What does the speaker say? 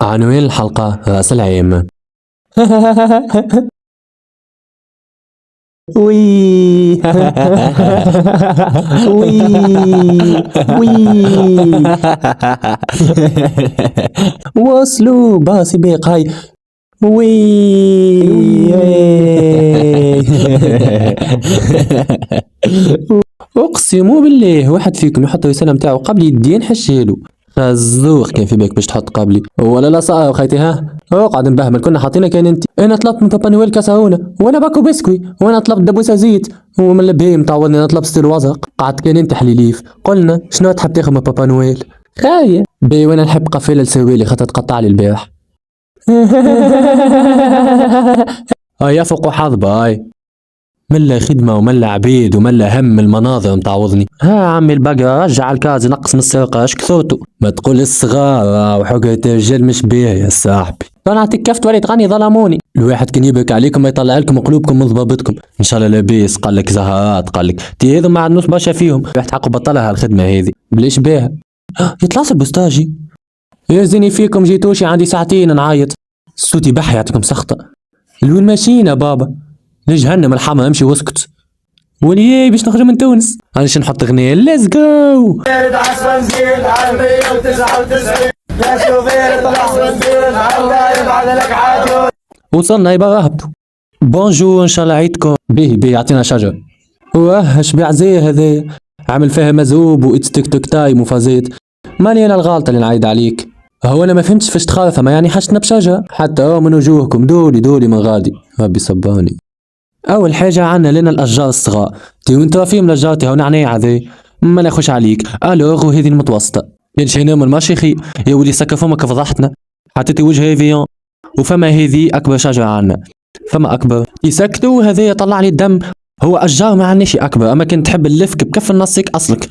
عنوان الحلقة رأس العام. وي وي وي وصلوا باصي بقاي وي اقسم بالله واحد فيكم يحط الرسالة متاعو قبل يدين حشيلو خزوق كان في بالك باش تحط قبلي ولا لا صاير خيتي ها اقعد نبهمل كنا حاطينك كان انت انا طلبت من بابا نويل كاساونه وانا باكو بسكوي وانا طلبت دبوسه زيت ومن البهيم تعودني انا طلبت ستيل وزق قعدت كان انت حليليف قلنا شنو تحب تاخذ من بابا نويل خايه بي وانا نحب قفيله لسويلي خاطر تقطع لي البارح يا فوق حظ باي ملا خدمة وملا عبيد وملا هم المناظر متعوضني ها عمي البقى رجع الكاز نقص من السرقة اش كثرتو ما تقول الصغار وحقة الرجال مش بيه يا صاحبي انا كفت ولي تغني ظلموني الواحد كان يبك عليكم ما يطلع لكم قلوبكم من ضبابتكم ان شاء الله لاباس قال لك زهرات قال لك تي هذو ما عندوش برشا فيهم واحد حقه بطلها الخدمة هذه بليش بيها يطلع بوستاجي يزني فيكم جيتوشي عندي ساعتين نعيط صوتي بحي يعطيكم سخطة لوين ماشيين يا بابا لجهنم الحما امشي واسكت وليه باش نخرج من تونس علاش نحط اغنيه ليتس جو وصلنا يبقى هبطوا بونجور ان شاء الله عيدكم بيه يعطينا شجر واه شبيع زي هذا عامل فيها مزوب واتس تيك توك تايم وفازيت ماني انا الغلطه اللي نعيد عليك هو انا ما فهمتش فاش تخاف ما يعني حشتنا بشجر حتى هو من وجوهكم دولي من غادي ربي صباني اول حاجه عنا لنا الاشجار الصغار تي وانت فيهم الاشجار تي هون عناية عذي ما ناخوش عليك الوغ وهذه المتوسطه كان شينا من الماشيخي يا ولي سكر فمك فضحتنا حطيتي وجه فيون وفما هذه اكبر شجره عنا فما اكبر يسكتوا هذا يطلع لي الدم هو اشجار ما عناش اكبر اما كنت تحب اللفك بكف النصيك اصلك